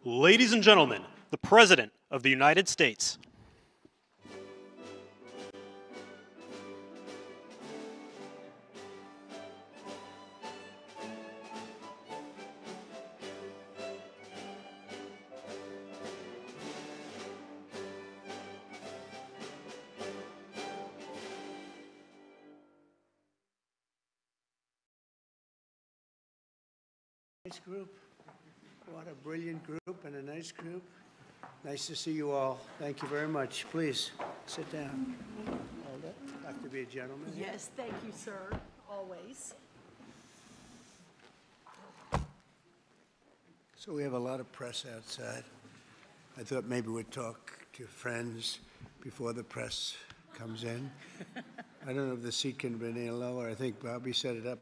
Ladies and gentlemen, the President of the United States. Nice group. What a brilliant group and a nice group. Nice to see you all. Thank you very much. Please sit down. Hold it. Have to be a gentleman. Yes, thank you, sir. Always. So we have a lot of press outside. I thought maybe we'd talk to friends before the press comes in. I don't know if the seat can be any lower. I think Bobby set it up.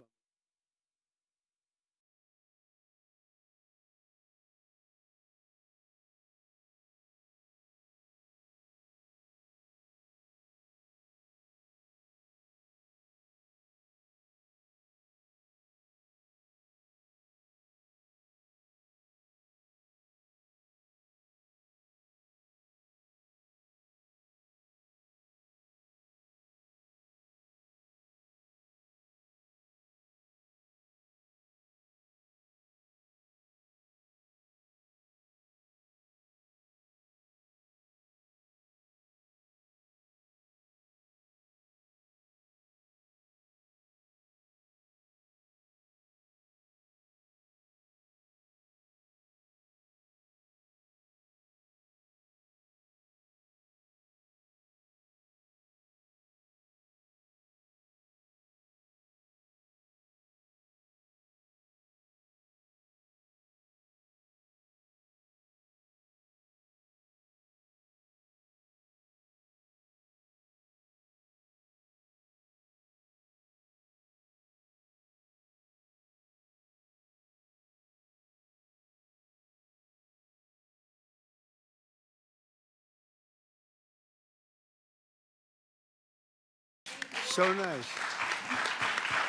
So nice.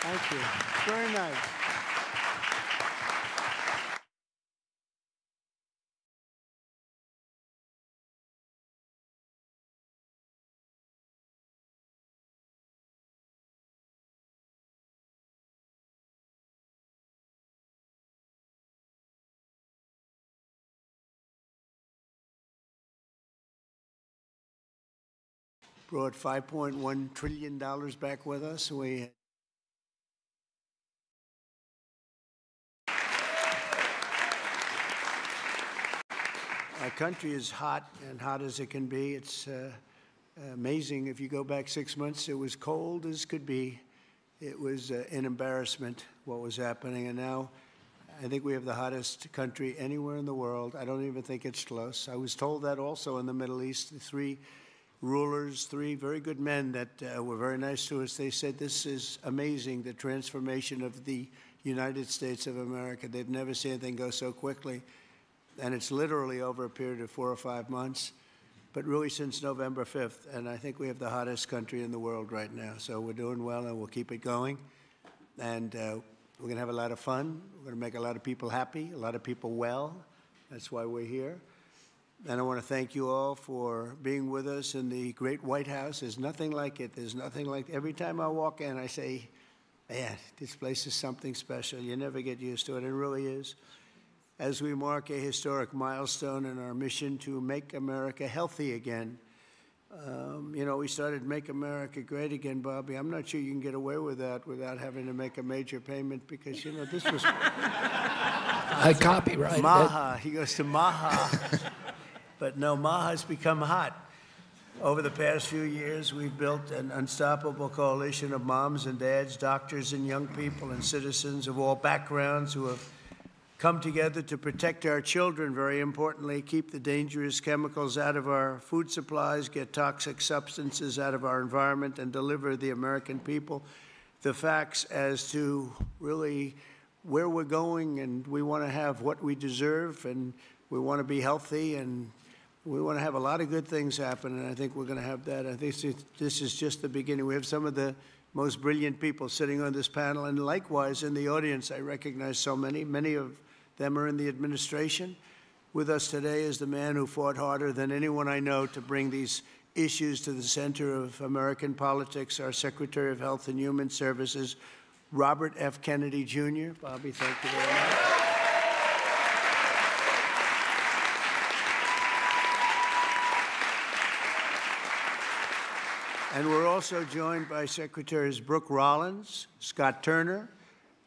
Thank you. Very nice. Brought $5.1 trillion back with us. Our country is hot and hot as it can be. It's amazing. If you go back 6 months, it was cold as could be. It was an embarrassment what was happening. And now I think we have the hottest country anywhere in the world. I don't even think it's close. I was told that also in the Middle East. The three rulers, three very good men that were very nice to us. They said, this is amazing, the transformation of the United States of America. They've never seen anything go so quickly. And it's literally over a period of 4 or 5 months, but really since November 5th. And I think we have the hottest country in the world right now. So we're doing well, and we'll keep it going. And we're going to have a lot of fun. We're going to make a lot of people happy, a lot of people well. That's why we're here. And I want to thank you all for being with us in the great White House. There's nothing like it. There's nothing like it. Every time I walk in, I say, man, this place is something special. You never get used to it. It really is. As we mark a historic milestone in our mission to make America healthy again. You know, we started Make America Great Again, Bobby. I'm not sure you can get away with that without having to make a major payment because, you know, this was... I copyright Maha. He goes to Maha. But no, Maha's become hot. Over the past few years, we've built an unstoppable coalition of moms and dads, doctors and young people and citizens of all backgrounds who have come together to protect our children, very importantly, keep the dangerous chemicals out of our food supplies, get toxic substances out of our environment, and deliver the American people the facts as to really where we're going. And we want to have what we deserve, and we want to be healthy, and we want to have a lot of good things happen, and I think we're going to have that. I think this is just the beginning. We have some of the most brilliant people sitting on this panel, and likewise in the audience, I recognize so many. Many of them are in the administration. With us today is the man who fought harder than anyone I know to bring these issues to the center of American politics, our Secretary of Health and Human Services, Robert F. Kennedy, Jr. Bobby, thank you very much. And we're also joined by Secretaries Brooke Rollins, Scott Turner,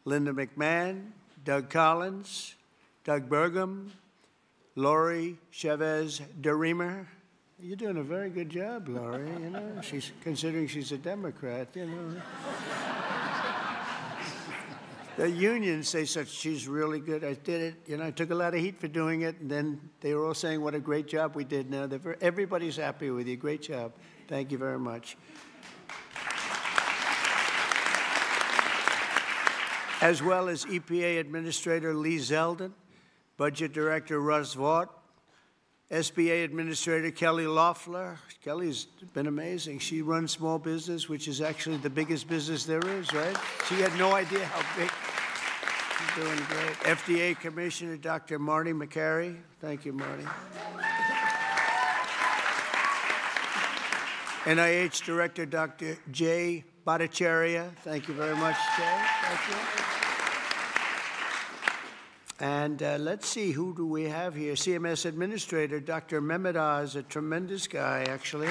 Linda McMahon, Doug Collins, Doug Burgum, Lori Chavez DeRemer. You're doing a very good job, Lori. You know, considering she's a Democrat, you know. The unions say she's really good. I did it. You know, I took a lot of heat for doing it, and then they were all saying what a great job we did. Now everybody's happy with you. Great job. Thank you very much. As well as EPA Administrator Lee Zeldin, Budget Director Russ Vaught, SBA Administrator Kelly Loeffler. Kelly's been amazing. She runs small business, which is actually the biggest business there is, right? She had no idea how big. She's doing great. FDA Commissioner Dr. Marty McCary. Thank you, Marty. NIH Director Dr. Jay Bhattacharya. Thank you very much, Jay. Thank you. And let's see, who do we have here? CMS Administrator Dr. Mehmet Oz, a tremendous guy, actually.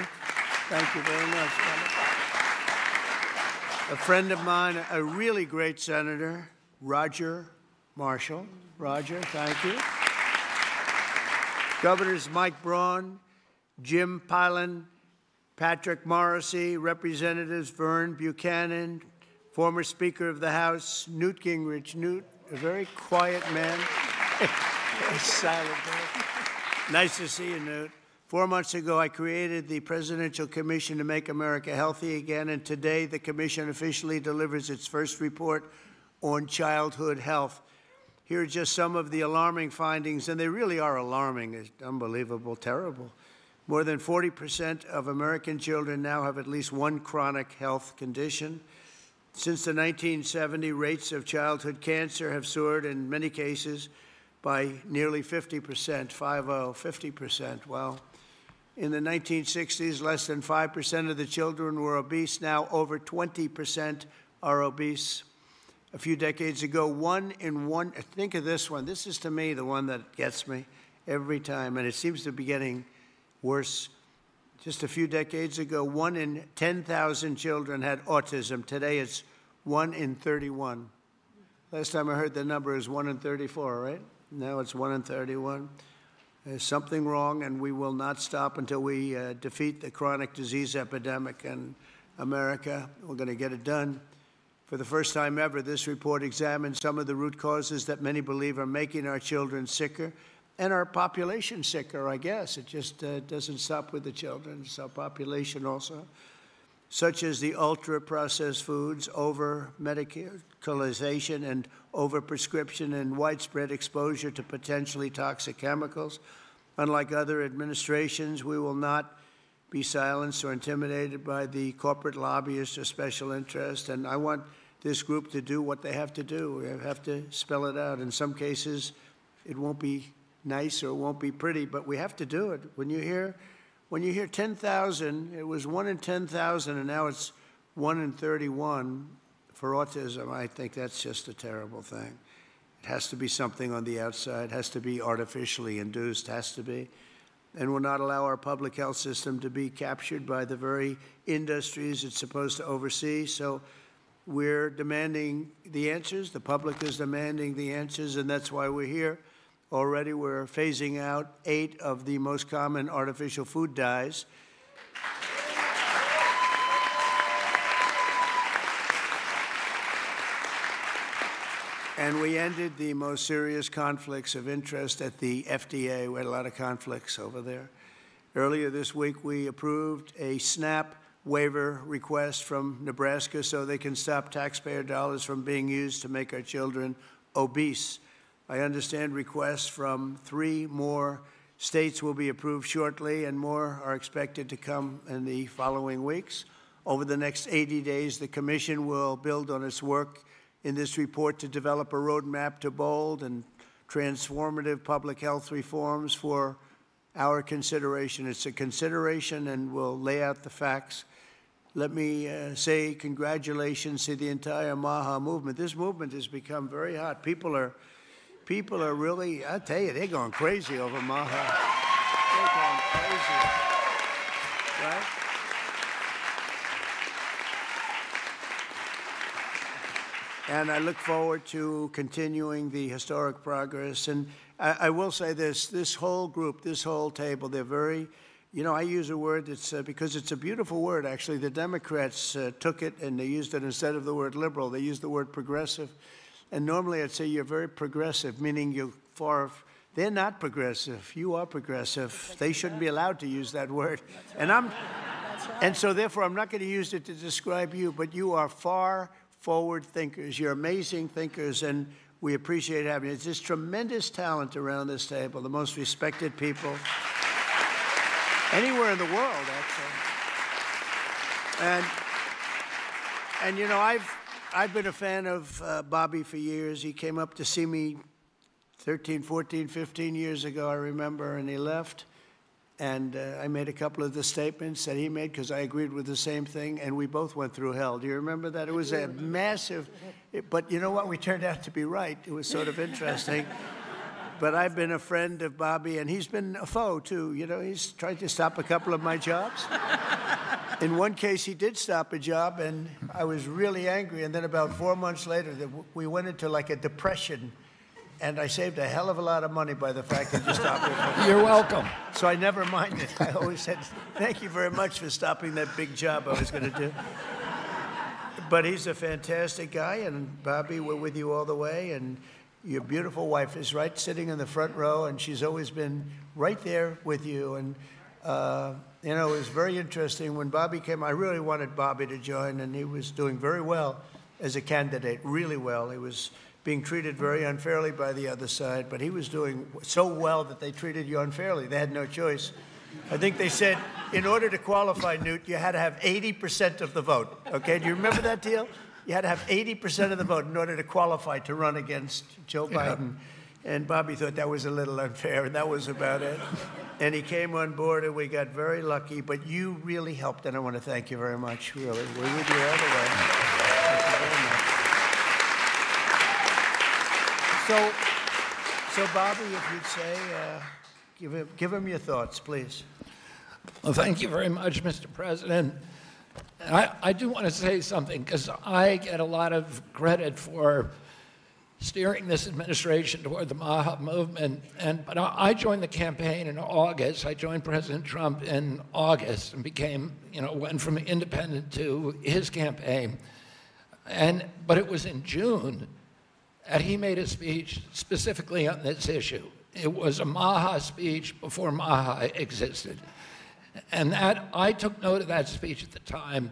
Thank you very much, Mehmet. A friend of mine, a really great senator, Roger Marshall. Roger, thank you. Governors Mike Braun, Jim Pilon, Patrick Morrissey, Representatives Vern Buchanan, former Speaker of the House, Newt Gingrich. Newt, a very quiet man. Very silent man. Nice to see you, Newt. 4 months ago, I created the Presidential Commission to Make America Healthy Again, and today the commission officially delivers its first report on childhood health. Here are just some of the alarming findings, and they really are alarming. It's unbelievable, terrible. More than 40% of American children now have at least one chronic health condition. Since the 1970s, rates of childhood cancer have soared in many cases by nearly 50%, 50%. Wow. In the 1960s, less than 5% of the children were obese. Now over 20% are obese. A few decades ago, think of this one. This is, to me, the one that gets me every time, and it seems to be getting worse. Just a few decades ago, 1 in 10,000 children had autism. Today, it's 1 in 31. Last time I heard the number is 1 in 34, right? Now it's 1 in 31. There's something wrong, and we will not stop until we defeat the chronic disease epidemic in America. We're going to get it done. For the first time ever, this report examines some of the root causes that many believe are making our children sicker and our population sicker, I guess. It just doesn't stop with the children. It's our population also, such as the ultra-processed foods, over-medicalization and over-prescription and widespread exposure to potentially toxic chemicals. Unlike other administrations, we will not be silenced or intimidated by the corporate lobbyists or special interests, and I want this group to do what they have to do. We have to spell it out. In some cases, it won't be nice or it won't be pretty, but we have to do it. When you hear 10,000, it was 1 in 10,000, and now it's 1 in 31 for autism. I think that's just a terrible thing. It has to be something on the outside, has to be artificially induced, has to be. And will not allow our public health system to be captured by the very industries it's supposed to oversee. So we're demanding the answers. The public is demanding the answers, and that's why we're here. Already we're phasing out 8 of the most common artificial food dyes. And we ended the most serious conflicts of interest at the FDA. We had a lot of conflicts over there. Earlier this week, we approved a SNAP waiver request from Nebraska so they can stop taxpayer dollars from being used to make our children obese. I understand requests from 3 more states will be approved shortly, and more are expected to come in the following weeks. Over the next 80 days, the Commission will build on its work in this report to develop a roadmap to bold and transformative public health reforms for our consideration. It's a consideration, and we'll lay out the facts. Let me say congratulations to the entire MAHA movement. This movement has become very hot. People are really, I tell you, they're going crazy over MAHA. They're going crazy, right? And I look forward to continuing the historic progress. And I will say this whole group, this whole table, they're very, you know, I use a word that's, because it's a beautiful word, actually. The Democrats took it and they used it instead of the word liberal. They used the word progressive. And normally I'd say you're very progressive, meaning you're far, they're not progressive. You are progressive. They shouldn't be allowed to use that word. And and so therefore I'm not going to use it to describe you, but you are far forward thinkers. You're amazing thinkers, and we appreciate having you. There's tremendous talent around this table, the most respected people anywhere in the world, actually. And you know, I've been a fan of Bobby for years. He came up to see me 13, 14, 15 years ago, I remember, and he left. And I made a couple of the statements that he made because I agreed with the same thing, and we both went through hell. Do you remember that? It was a massive, but you know what? We turned out to be right. It was sort of interesting. But I've been a friend of Bobby, and he's been a foe, too. You know, he's tried to stop a couple of my jobs. In one case, he did stop a job, and I was really angry. And then about 4 months later, we went into like a depression. And I saved a hell of a lot of money by the fact that you stopped it. You're welcome. So I never minded. I always said, thank you very much for stopping that big job I was going to do. But he's a fantastic guy, and Bobby, we're with you all the way. And your beautiful wife is right sitting in the front row, and she's always been right there with you. And, you know, it was very interesting. When Bobby came, I really wanted Bobby to join, and he was doing very well as a candidate, really well. He was being treated very unfairly by the other side, but he was doing so well that they treated you unfairly. They had no choice. I think they said, in order to qualify, Newt, you had to have 80% of the vote. Okay, do you remember that deal? You had to have 80% of the vote in order to qualify to run against Joe Biden. And Bobby thought that was a little unfair, and that was about it. And he came on board, and we got very lucky. But you really helped, and I want to thank you very much, really. We're with you all the way. Thank you very much. So Bobby, if you'd say, give him your thoughts, please. Well, thank you very much, Mr. President. I do want to say something, because I get a lot of credit for steering this administration toward the MAHA movement. But I joined the campaign in August. I joined President Trump in August and became, you know, went from independent to his campaign. But it was in June that he made a speech specifically on this issue. It was a MAHA speech before MAHA existed. And that, I took note of that speech at the time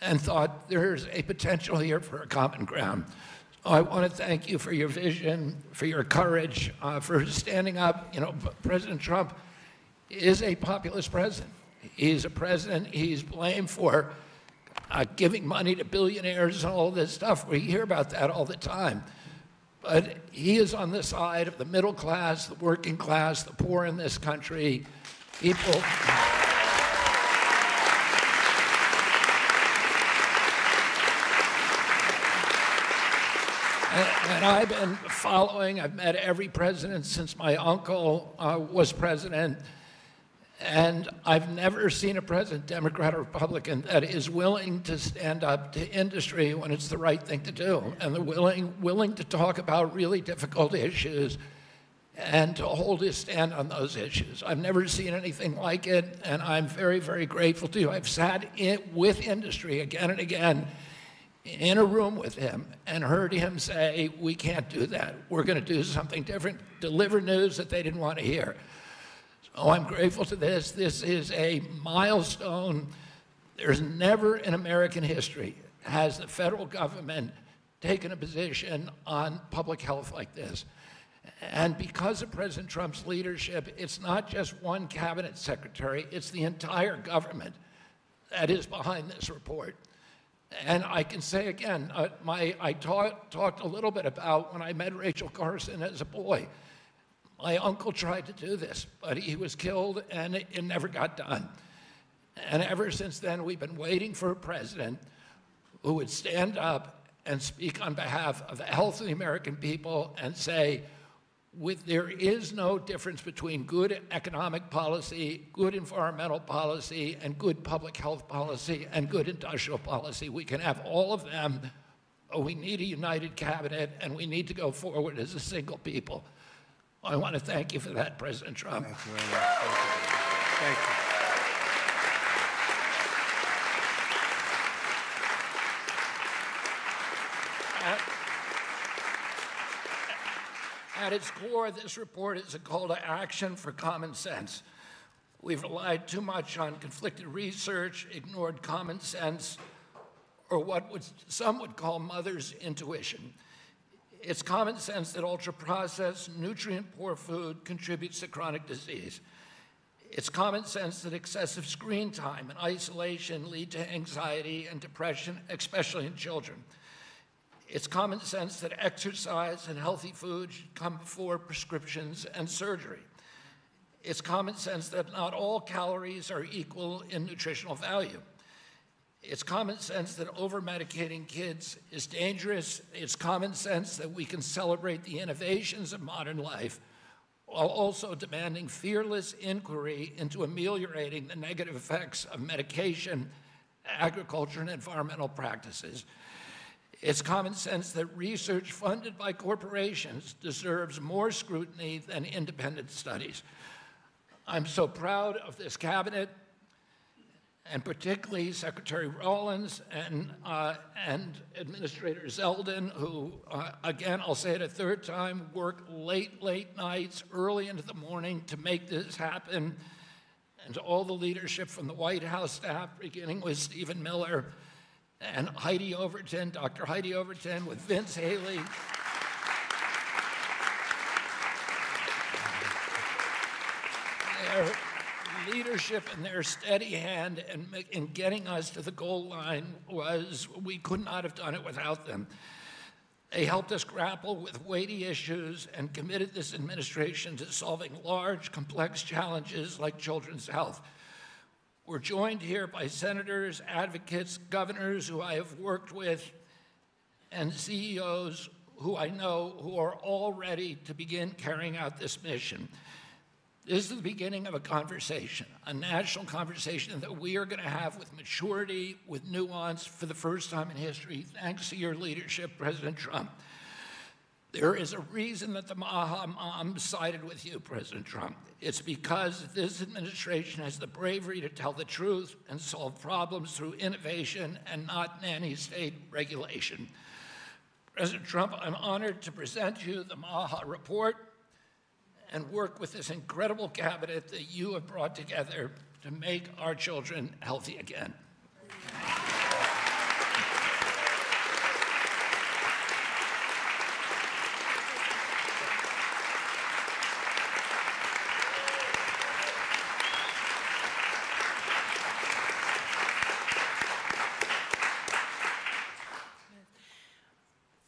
and thought there's a potential here for a common ground. So I want to thank you for your vision, for your courage, for standing up. You know, President Trump is a populist president. He's a president, he's blamed for giving money to billionaires and all this stuff. We hear about that all the time. But he is on the side of the middle class, the working class, the poor in this country, people. And I've been following, I've met every president since my uncle was president. And I've never seen a president, Democrat or Republican, that is willing to stand up to industry when it's the right thing to do, and they're willing to talk about really difficult issues and to hold his stand on those issues. I've never seen anything like it, and I'm very, very grateful to you. I've sat with industry again and again in a room with him and heard him say, we can't do that. We're going to do something different, deliver news that they didn't want to hear. So I'm grateful to this. This is a milestone. There's never in American history has the federal government taken a position on public health like this. And because of President Trump's leadership, it's not just one cabinet secretary, it's the entire government that is behind this report. And I can say again, I talked a little bit about when I met Rachel Carson as a boy. My uncle tried to do this, but he was killed and it never got done. And ever since then, we've been waiting for a president who would stand up and speak on behalf of the health of the American people and say, there is no difference between good economic policy, good environmental policy, and good public health policy, and good industrial policy. We can have all of them, but we need a united cabinet, and we need to go forward as a single people. I want to thank you for that, President Trump. Thank you very much. Thank you. At its core, this report is a call to action for common sense. We've relied too much on conflicted research, ignored common sense, or what some would call mother's intuition. It's common sense that ultra-processed, nutrient-poor food contributes to chronic disease. It's common sense that excessive screen time and isolation lead to anxiety and depression, especially in children. It's common sense that exercise and healthy food should come before prescriptions and surgery. It's common sense that not all calories are equal in nutritional value. It's common sense that over-medicating kids is dangerous. It's common sense that we can celebrate the innovations of modern life while also demanding fearless inquiry into ameliorating the negative effects of medication, agriculture, and environmental practices. It's common sense that research funded by corporations deserves more scrutiny than independent studies. I'm so proud of this cabinet, and particularly Secretary Rollins and Administrator Zeldin, who, again, I'll say it a third time, work late nights, early into the morning to make this happen, and to all the leadership from the White House staff, beginning with Stephen Miller, and Heidi Overton, Dr. Heidi Overton, with Vince Haley. Their leadership and their steady hand in getting us to the goal line we could not have done it without them. They helped us grapple with weighty issues and committed this administration to solving large, complex challenges like children's health. We're joined here by senators, advocates, governors who I have worked with, and CEOs who I know who are all ready to begin carrying out this mission. This is the beginning of a conversation, a national conversation that we are going to have with maturity, with nuance, for the first time in history, thanks to your leadership, President Trump. There is a reason that the Maha Moms sided with you, President Trump. It's because this administration has the bravery to tell the truth and solve problems through innovation and not nanny state regulation. President Trump, I'm honored to present you the Maha report and work with this incredible cabinet that you have brought together to make our children healthy again.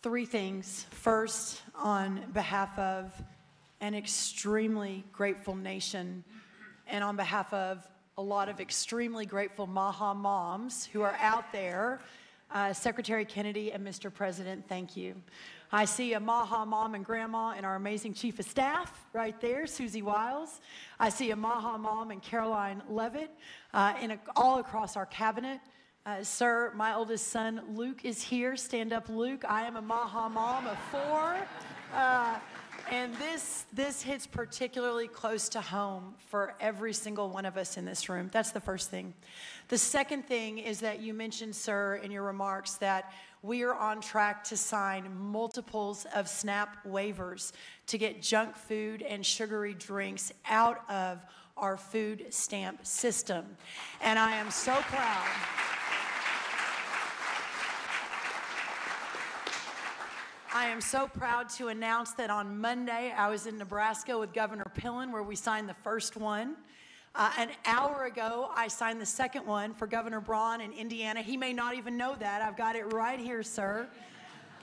Three things. First, on behalf of an extremely grateful nation and on behalf of a lot of extremely grateful Maha moms who are out there, Secretary Kennedy and Mr. President, thank you. I see a Maha mom and grandma and our amazing Chief of Staff right there, Susie Wiles. I see a Maha mom and Caroline Levitt all across our cabinet. Sir, my oldest son, Luke, is here. Stand up, Luke. I am a Maha mom of 4. And this hits particularly close to home for every single one of us in this room. That's the first thing. The second thing is that you mentioned, sir, in your remarks that we are on track to sign multiples of SNAP waivers to get junk food and sugary drinks out of our food stamp system. And I am so proud. I am so proud to announce that on Monday, I was in Nebraska with Governor Pillen, where we signed the first one. An hour ago, I signed the second one for Governor Braun in Indiana. He may not even know that. I've got it right here, sir.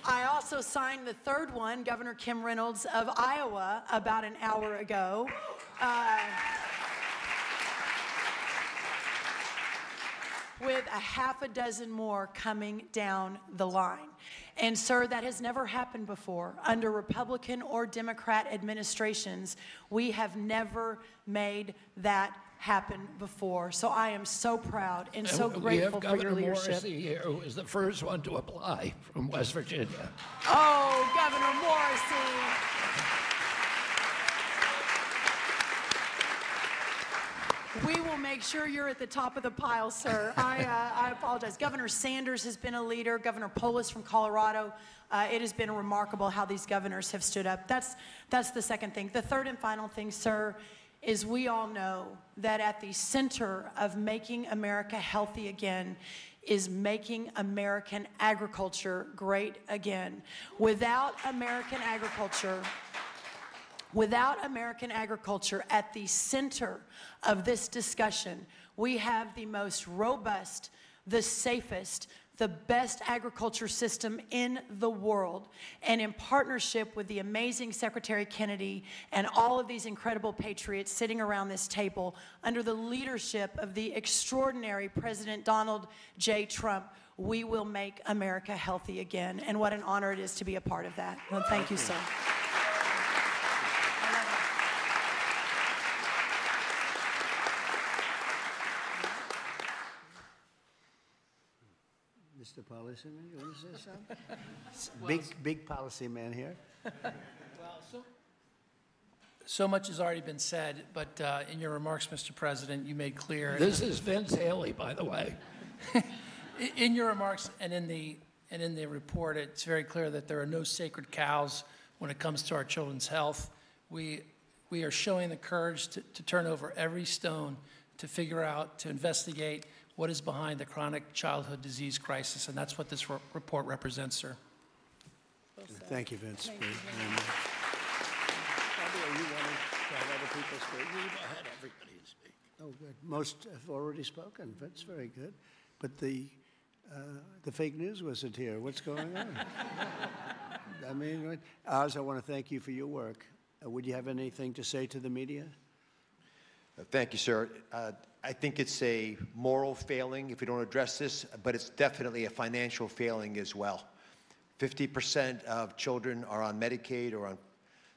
I also signed the third one, Governor Kim Reynolds of Iowa, about an hour ago. With a half a dozen more coming down the line. And sir, that has never happened before. Under Republican or Democrat administrations, we have never made that happen before. So I am so proud and so grateful for your leadership. Morrissey here, who was the first one to apply from West Virginia. Oh, Governor Morrissey. We will make sure you're at the top of the pile, sir. I apologize. Governor Sanders has been a leader. Governor Polis from Colorado. It has been remarkable how these governors have stood up. That's the second thing. The third and final thing, sir, is we all know that at the center of making America healthy again is making American agriculture great again. Without American agriculture at the center of this discussion, we have the most robust, the safest, the best agriculture system in the world. And in partnership with the amazing Secretary Kennedy and all of these incredible patriots sitting around this table, under the leadership of the extraordinary President Donald J. Trump, we will make America healthy again. And what an honor it is to be a part of that. Well, thank you, sir. Mr. Policy Man, you want to say something? Big policy man here. Well, so much has already been said, but in your remarks, Mr. President, you made clear. This is Vince Haley, by the way. In your remarks and in the report, it's very clear that there are no sacred cows when it comes to our children's health. We are showing the courage to turn over every stone to figure out, to investigate what is behind the chronic childhood disease crisis, and that's what this report represents, sir. Thank you, Vince. Thank you. Are you wanting to have other people speak? We've had everybody speak. Oh, good. Most have already spoken. That's very good. But the fake news wasn't here. What's going on? I mean, Oz, I want to thank you for your work. Would you have anything to say to the media? Thank you, sir. I think it's a moral failing if we don't address this, but it's definitely a financial failing as well. 50% of children are on Medicaid or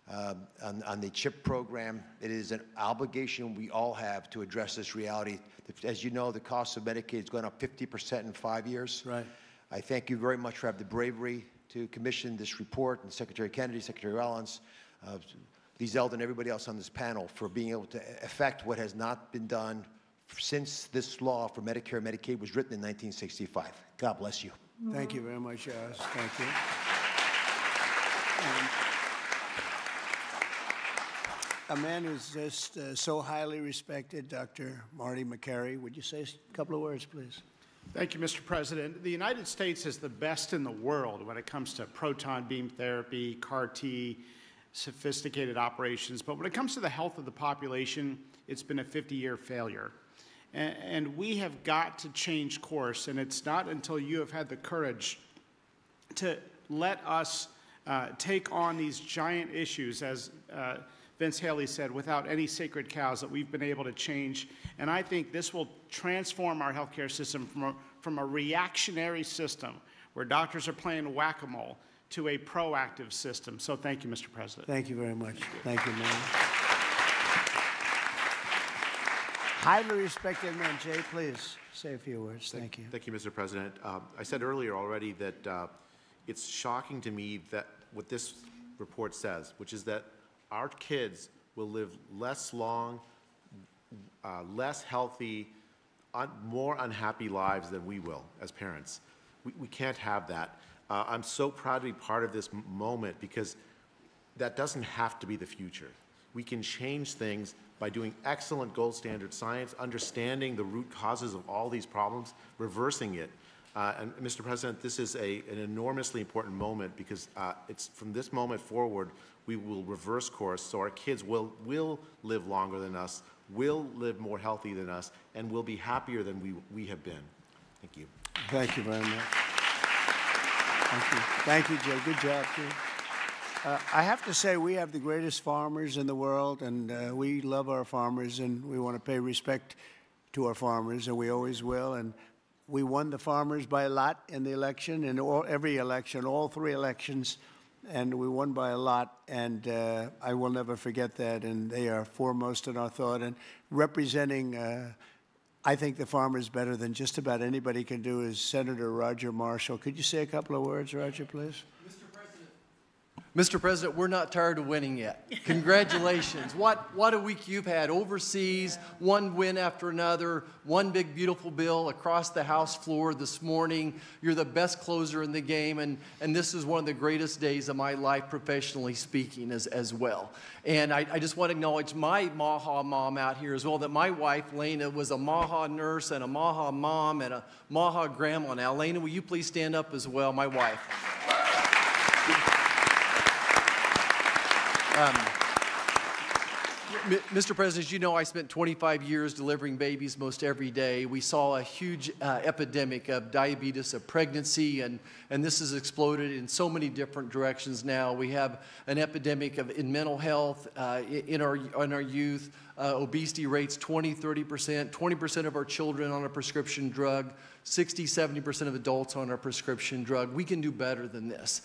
on the CHIP program. It is an obligation we all have to address this reality. As you know, the cost of Medicaid has gone up 50% in 5 years. Right. I thank you very much for having the bravery to commission this report, and Secretary Kennedy, Secretary Rollins, Lee Zeldin, everybody else on this panel for being able to effect what has not been done since this law for Medicare and Medicaid was written in 1965. God bless you. Thank you very much, Oz. Thank you. A man who's just so highly respected, Dr. Marty McCary. Would you say a couple of words, please? Thank you, Mr. President. The United States is the best in the world when it comes to proton beam therapy, CAR-T, sophisticated operations. But when it comes to the health of the population, it's been a 50-year failure. And we have got to change course, and it's not until you have had the courage to let us take on these giant issues, as Vince Haley said, without any sacred cows, that we've been able to change. And I think this will transform our healthcare system from a reactionary system where doctors are playing whack-a-mole to a proactive system. So thank you, Mr. President. Thank you very much. Thank you, man. Highly respected man. Jay, please say a few words. Thank you. Thank you, Mr. President. I said earlier already that it's shocking to me that what this report says, which is that our kids will live less long, less healthy, more unhappy lives than we will as parents. We can't have that. I'm so proud to be part of this moment because that doesn't have to be the future. We can change things by doing excellent gold standard science, understanding the root causes of all these problems, reversing it. And Mr. President, this is an enormously important moment because it's from this moment forward we will reverse course, so our kids will live longer than us, will live more healthy than us, and will be happier than we have been. Thank you. Thank you very much. Thank you. Thank you, Joe. Good job, too. I have to say, we have the greatest farmers in the world, and we love our farmers, and we want to pay respect to our farmers, and we always will. And we won the farmers by a lot in the election, in every election, all 3 elections, and we won by a lot. And I will never forget that. And they are foremost in our thought. And representing, I think, the farmers better than just about anybody can do is Senator Roger Marshall. Could you say a couple of words, Roger, please? Mr. President, we're not tired of winning yet. Congratulations. What a week you've had overseas, one win after another, one big, beautiful bill across the House floor this morning. You're the best closer in the game, and this is one of the greatest days of my life, professionally speaking, as well. And I just want to acknowledge my MAHA mom out here as well, that my wife, Lena, was a MAHA nurse and a MAHA mom and a MAHA grandma. Now, Lena, will you please stand up as well, my wife? Mr. President, as you know, I spent 25 years delivering babies most every day. We saw a huge epidemic of diabetes, of pregnancy, and this has exploded in so many different directions now. We have an epidemic in mental health in our youth, obesity rates 20, 30%, 20% of our children on a prescription drug, 60, 70% of adults on a prescription drug. We can do better than this.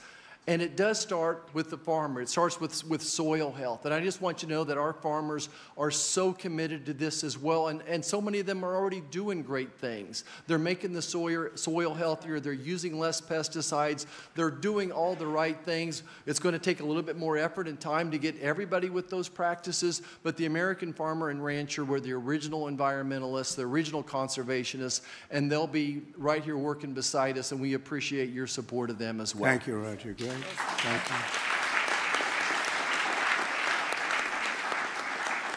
And it does start with the farmer. It starts with soil health. And I just want you to know that our farmers are so committed to this as well. And so many of them are already doing great things. They're making the soil healthier. They're using less pesticides. They're doing all the right things. It's going to take a little bit more effort and time to get everybody with those practices. But the American farmer and rancher were the original environmentalists, the original conservationists, and they'll be right here working beside us. And we appreciate your support of them as well. Thank you, Roger. Great. Thank you.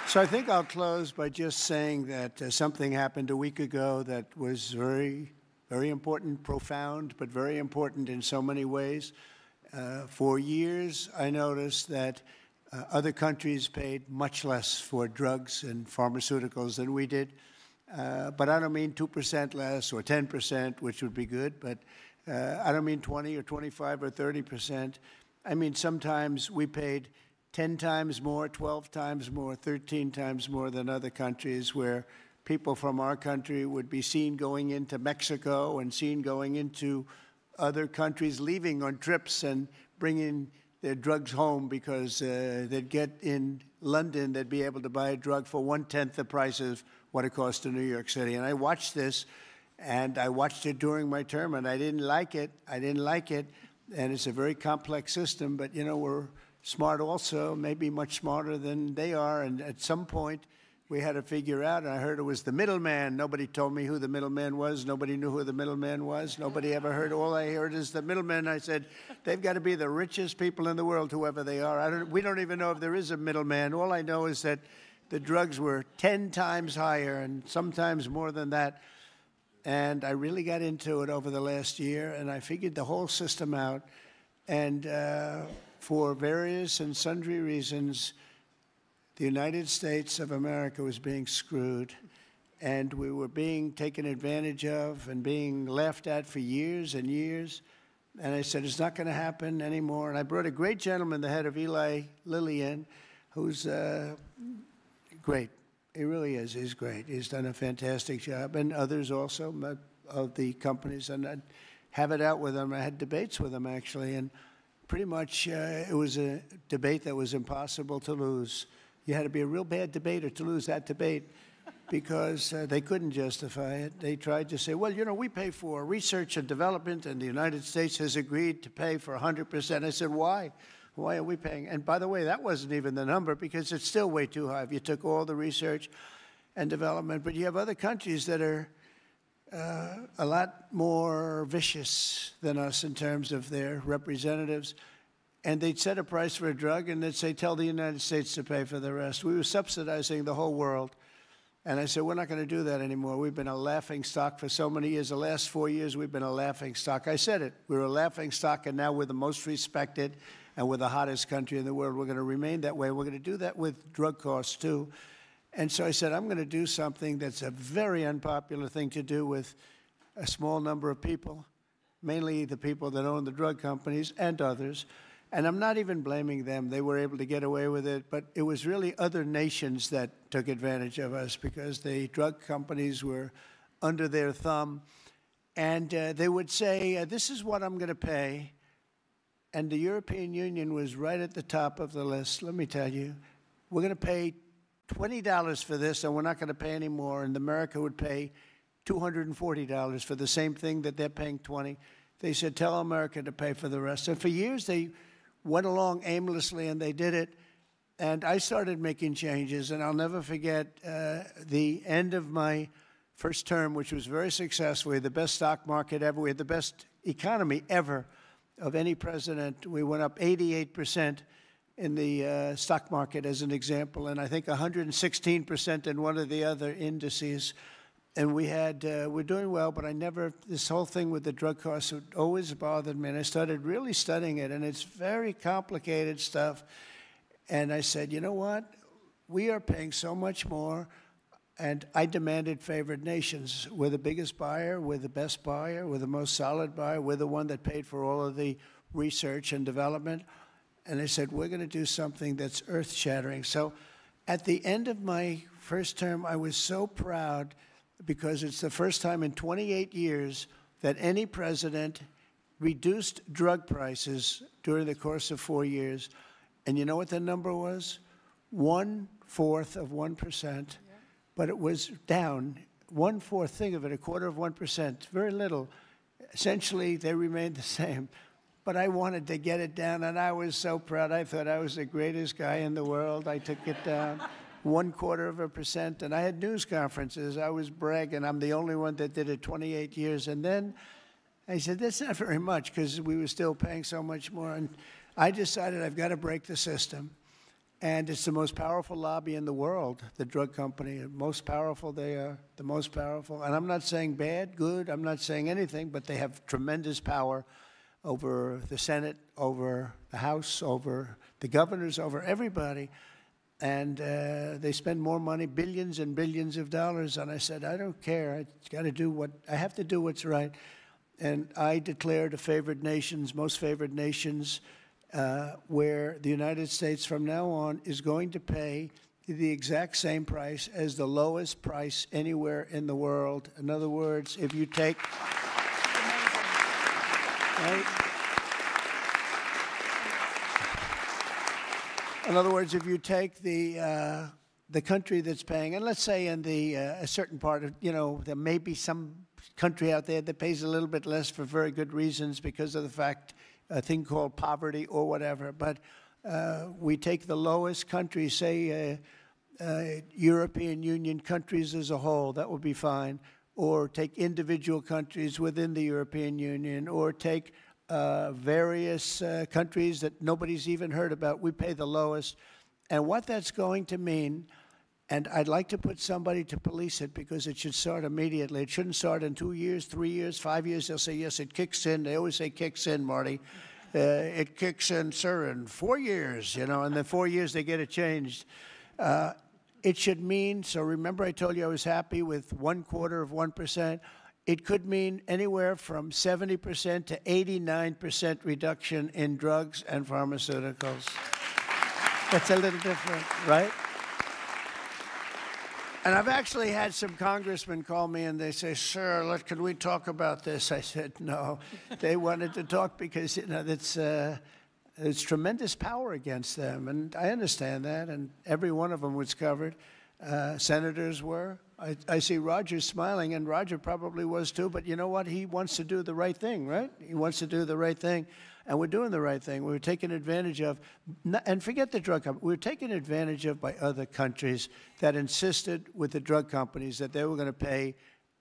So I think I'll close by just saying that something happened a week ago that was very, very important, profound, but very important in so many ways. For years, I noticed that other countries paid much less for drugs and pharmaceuticals than we did. But I don't mean 2% less or 10%, which would be good, but I don't mean 20 or 25 or 30%. I mean, sometimes we paid 10 times more, 12 times more, 13 times more than other countries, where people from our country would be seen going into Mexico and seen going into other countries, leaving on trips and bringing their drugs home because they'd get in London, they'd be able to buy a drug for 1/10 the price of what it costs in New York City. And I watched this. And I watched it during my term, and I didn't like it. I didn't like it. And it's a very complex system, but, you know, we're smart also, maybe much smarter than they are. And at some point, we had to figure out, and I heard it was the middleman. Nobody told me who the middleman was. Nobody knew who the middleman was. Nobody ever heard. All I heard is the middleman. I said, they've got to be the richest people in the world, whoever they are. We don't even know if there is a middleman. All I know is that the drugs were 10 times higher and sometimes more than that. And I really got into it over the last year, and I figured the whole system out. And for various and sundry reasons, the United States of America was being screwed, and we were being taken advantage of and being laughed at for years and years. And I said, it's not going to happen anymore. And I brought a great gentleman, the head of Eli Lilly, in, who's great. He really is. He's great. He's done a fantastic job, and others also of the companies. And I'd have it out with him. I had debates with him, actually, and pretty much it was a debate that was impossible to lose. You had to be a real bad debater to lose that debate because they couldn't justify it. They tried to say, well, you know, we pay for research and development, and the United States has agreed to pay for 100%. I said, why? Why are we paying? And by the way, that wasn't even the number because it's still way too high if you took all the research and development. But you have other countries that are a lot more vicious than us in terms of their representatives. And they'd set a price for a drug and they'd say, tell the United States to pay for the rest. We were subsidizing the whole world. And I said, we're not going to do that anymore. We've been a laughing stock for so many years. The last 4 years, we've been a laughing stock. I said it. We were a laughing stock, and now we're the most respected. and we're the hottest country in the world. We're going to remain that way. We're going to do that with drug costs, too. And so I said, I'm going to do something that's a very unpopular thing to do with a small number of people, mainly the people that own the drug companies and others. And I'm not even blaming them. They were able to get away with it. But it was really other nations that took advantage of us because the drug companies were under their thumb. And they would say, this is what I'm going to pay. And the European Union was right at the top of the list. Let me tell you, we're going to pay $20 for this, and we're not going to pay any more. And America would pay $240 for the same thing that they're paying $20. They said, tell America to pay for the rest. And for years, they went along aimlessly, and they did it. And I started making changes, and I'll never forget the end of my first term, which was very successful. We had the best stock market ever. We had the best economy ever of any president. We went up 88% in the stock market, as an example, and I think 116% in one of the other indices. And we're doing well, but this whole thing with the drug costs always bothered me, and I started really studying it, and it's very complicated stuff. And I said, you know what? We are paying so much more, and I demanded favored nations. We're the biggest buyer, we're the best buyer, we're the most solid buyer, we're the one that paid for all of the research and development. And I said, we're going to do something that's earth-shattering. So at the end of my first term, I was so proud because it's the first time in 28 years that any president reduced drug prices during the course of 4 years. And you know what the number was? 1/4 of 1%. But it was down 1/4. Think of it, 1/4 of 1%. Very little. Essentially, they remained the same. But I wanted to get it down, and I was so proud. I thought I was the greatest guy in the world. I took it down 1/4 of a percent, and I had news conferences. I was bragging. I'm the only one that did it 28 years. And then I said, that's not very much because we were still paying so much more. And I decided I've got to break the system. And it's the most powerful lobby in the world, the drug company. The most powerful they are, the most powerful. And I'm not saying bad, good. I'm not saying anything, but they have tremendous power over the Senate, over the House, over the governors, over everybody. And they spend more money, billions and billions of dollars. And I said, I don't care. I have to do what's right. And I declared a favored nations, most favored nations, where the United States from now on is going to pay the exact same price as the lowest price anywhere in the world. In other words, if you take... In other words, if you take the country that's paying, and let's say in a certain part of, there may be some country out there that pays a little bit less for very good reasons because of the fact, a thing called poverty or whatever. But we take the lowest country, say European Union countries as a whole, that would be fine. Or take individual countries within the European Union, or take various countries that nobody's even heard about. We pay the lowest. And what that's going to mean, and I'd like to put somebody to police it because it should start immediately. It shouldn't start in 2 years, 3 years, 5 years. They'll say, yes, it kicks in. They always say kicks in, Marty. It kicks in, sir, in 4 years, and then 4 years they get it changed. It should mean, so remember I told you I was happy with 1/4 of 1%. It could mean anywhere from 70% to 89% reduction in drugs and pharmaceuticals. That's a little different, right? And I've actually had some congressmen call me and they say, sir, can we talk about this? I said, no. They wanted to talk because, there's tremendous power against them. And I understand that. And every one of them was covered. Senators were. I see Roger smiling, and Roger probably was too. But you know what? He wants to do the right thing, right? He wants to do the right thing. And we're doing the right thing. We're taken advantage of, and forget the drug company, we're taken advantage of by other countries that insisted with the drug companies that they were going to pay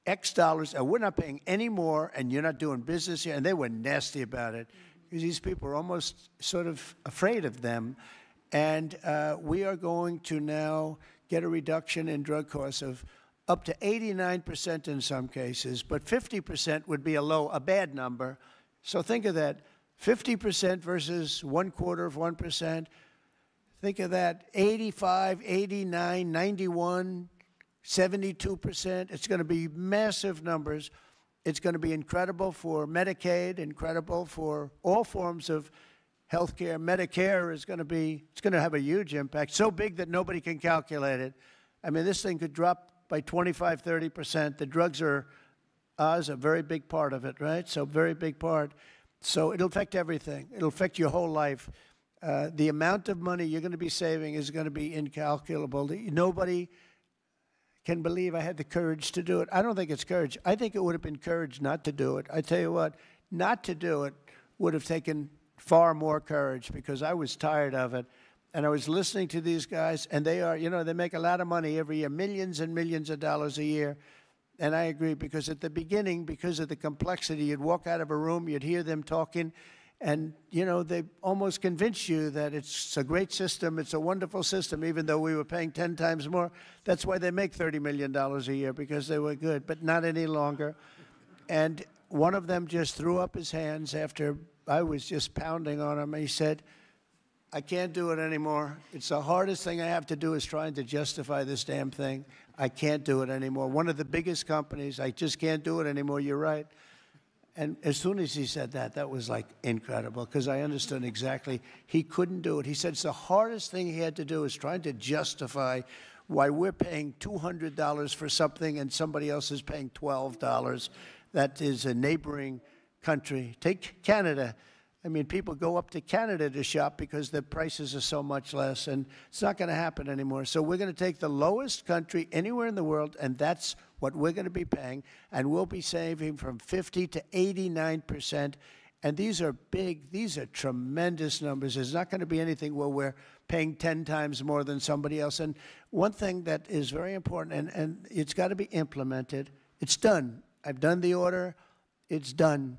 X dollars, and we're not paying any more, and you're not doing business here. And they were nasty about it because these people are almost sort of afraid of them. And we are going to now get a reduction in drug costs of up to 89% in some cases, but 50% would be a bad number. So think of that. 50% versus 1/4 of 1%. Think of that, 85, 89, 91, 72%. It's going to be massive numbers. It's going to be incredible for Medicaid, incredible for all forms of health care. Medicare is going to be, it's going to have a huge impact, so big that nobody can calculate it. I mean, this thing could drop by 25, 30%. The drugs are a very big part of it, right? So very big part. So it'll affect everything. It'll affect your whole life. The amount of money you're going to be saving is going to be incalculable. Nobody can believe I had the courage to do it. I don't think it's courage. I think it would have been courage not to do it. I tell you what, not to do it would have taken far more courage, because I was tired of it. And I was listening to these guys, and they are, they make a lot of money every year, millions and millions of dollars a year. And I agree, because at the beginning, because of the complexity, you'd walk out of a room, you'd hear them talking, and, they almost convince you that it's a great system, it's a wonderful system, even though we were paying 10 times more. That's why they make $30 million a year, because they were good, but not any longer. And one of them just threw up his hands after I was just pounding on him. He said, I can't do it anymore. It's the hardest thing I have to do is trying to justify this damn thing. I can't do it anymore. One of the biggest companies, I just can't do it anymore. You're right. And as soon as he said that, that was like incredible, because I understood exactly he couldn't do it. He said it's the hardest thing he had to do is trying to justify why we're paying $200 for something and somebody else is paying $12. That is a neighboring country. Take Canada. I mean, people go up to Canada to shop because the prices are so much less, and it's not going to happen anymore. So we're going to take the lowest country anywhere in the world, and that's what we're going to be paying, and we'll be saving from 50 to 89%. And these are big, these are tremendous numbers. There's not going to be anything where we're paying 10 times more than somebody else. And one thing that is very important, and it's got to be implemented, it's done. I've done the order, it's done.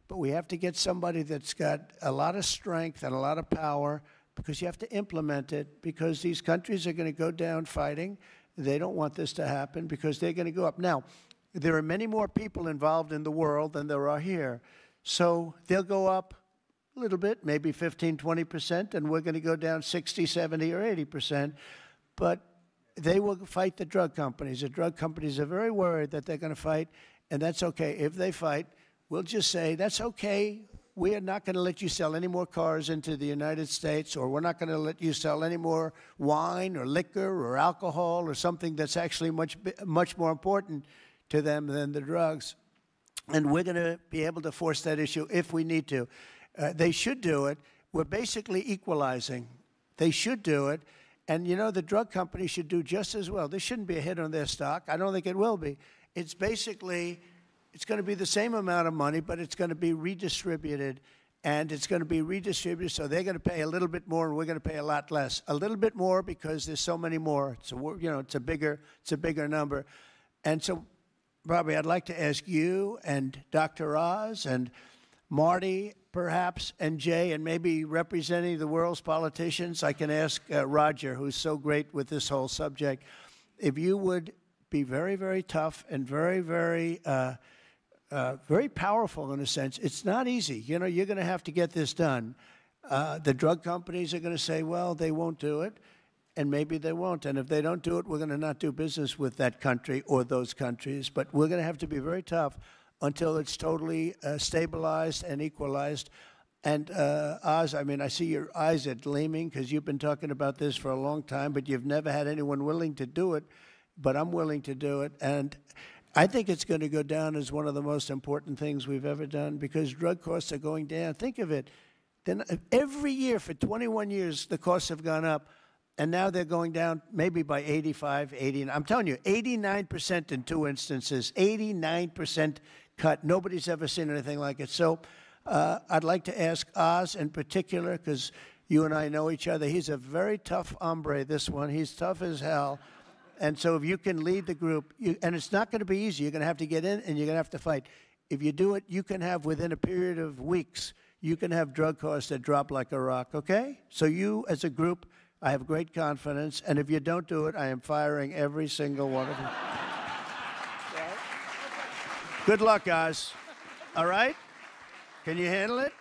But we have to get somebody that's got a lot of strength and a lot of power, because you have to implement it, because these countries are going to go down fighting. They don't want this to happen because they're going to go up. Now, there are many more people involved in the world than there are here. So they'll go up a little bit, maybe 15, 20%, and we're going to go down 60, 70, or 80%. But they will fight the drug companies. The drug companies are very worried that they're going to fight, and that's okay. If they fight, we'll just say, that's okay. We are not going to let you sell any more cars into the United States, or we're not going to let you sell any more wine or liquor or alcohol or something that's actually much more important to them than the drugs. And we're going to be able to force that issue if we need to. They should do it. We're basically equalizing. They should do it. And, the drug companies should do just as well. This shouldn't be a hit on their stock. I don't think it will be. It's basically, it's going to be the same amount of money, but it's going to be redistributed. And it's going to be redistributed, so they're going to pay a little bit more, and we're going to pay a lot less. A little bit more because there's so many more. So, it's a bigger number. And so, Bobby, I'd like to ask you and Dr. Oz and Marty, perhaps, and Jay, and maybe representing the world's politicians, I can ask Roger, who's so great with this whole subject, if you would be very, very tough and very, very, very powerful in a sense. It's not easy. You're going to have to get this done. The drug companies are going to say, well, they won't do it, and maybe they won't. And if they don't do it, we're going to not do business with that country or those countries. But we're going to have to be very tough until it's totally stabilized and equalized. And Oz, I mean, I see your eyes are gleaming because you've been talking about this for a long time, but you've never had anyone willing to do it. But I'm willing to do it. And I think it's going to go down as one of the most important things we've ever done, because drug costs are going down. Think of it. Then every year for 21 years, the costs have gone up. And now they're going down maybe by 85, 89. I'm telling you, 89% in 2 instances, 89% cut. Nobody's ever seen anything like it. So I'd like to ask Oz in particular, because you and I know each other. He's a very tough hombre, this one. He's tough as hell. And so if you can lead the group, and it's not going to be easy. You're going to have to get in, and you're going to have to fight. If you do it, you can have, within a period of weeks, you can have drug costs that drop like a rock, okay? So you, as a group, I have great confidence, and if you don't do it, I am firing every single one of you. Good luck, guys. All right? Can you handle it?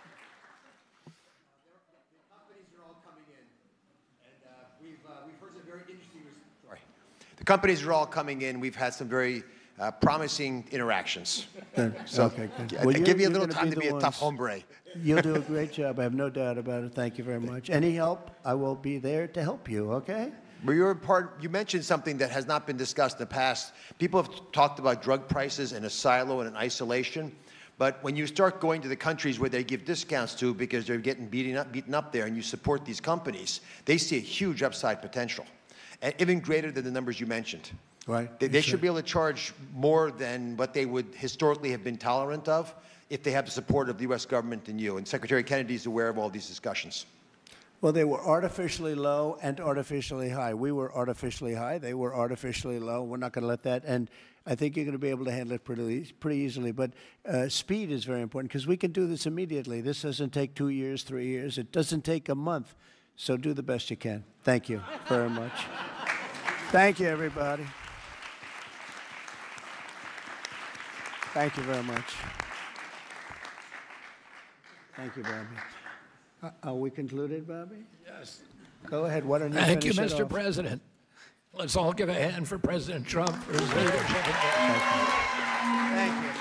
companies are all coming in. We've had some very promising interactions. So Okay, good. I Well, give you a you're little gonna time be to the be a tough ones- hombre. You'll do a great job. I have no doubt about it. Thank you very much. Any help, I will be there to help you, okay? But you mentioned something that has not been discussed in the past. People have talked about drug prices in a silo and in isolation. But when you start going to the countries where they give discounts to because they're getting beaten up there and you support these companies, they see a huge upside potential, and even greater than the numbers you mentioned. Right. They should be able to charge more than what they would historically have been tolerant of if they have the support of the U.S. government and you. And Secretary Kennedy is aware of all these discussions. Well, they were artificially low and artificially high. We were artificially high. They were artificially low. We're not going to let that. And I think you're going to be able to handle it pretty easily. But speed is very important because we can do this immediately. This doesn't take 2 years, 3 years. It doesn't take a month. So do the best you can. Thank you very much. Thank you, everybody. Thank you very much. Thank you, Bobby. Are we concluded, Bobby? Yes. Go ahead. Why don't you Thank you, finish it Mr. off? President. Let's all give a hand for President Trump for his leadership. Thank you.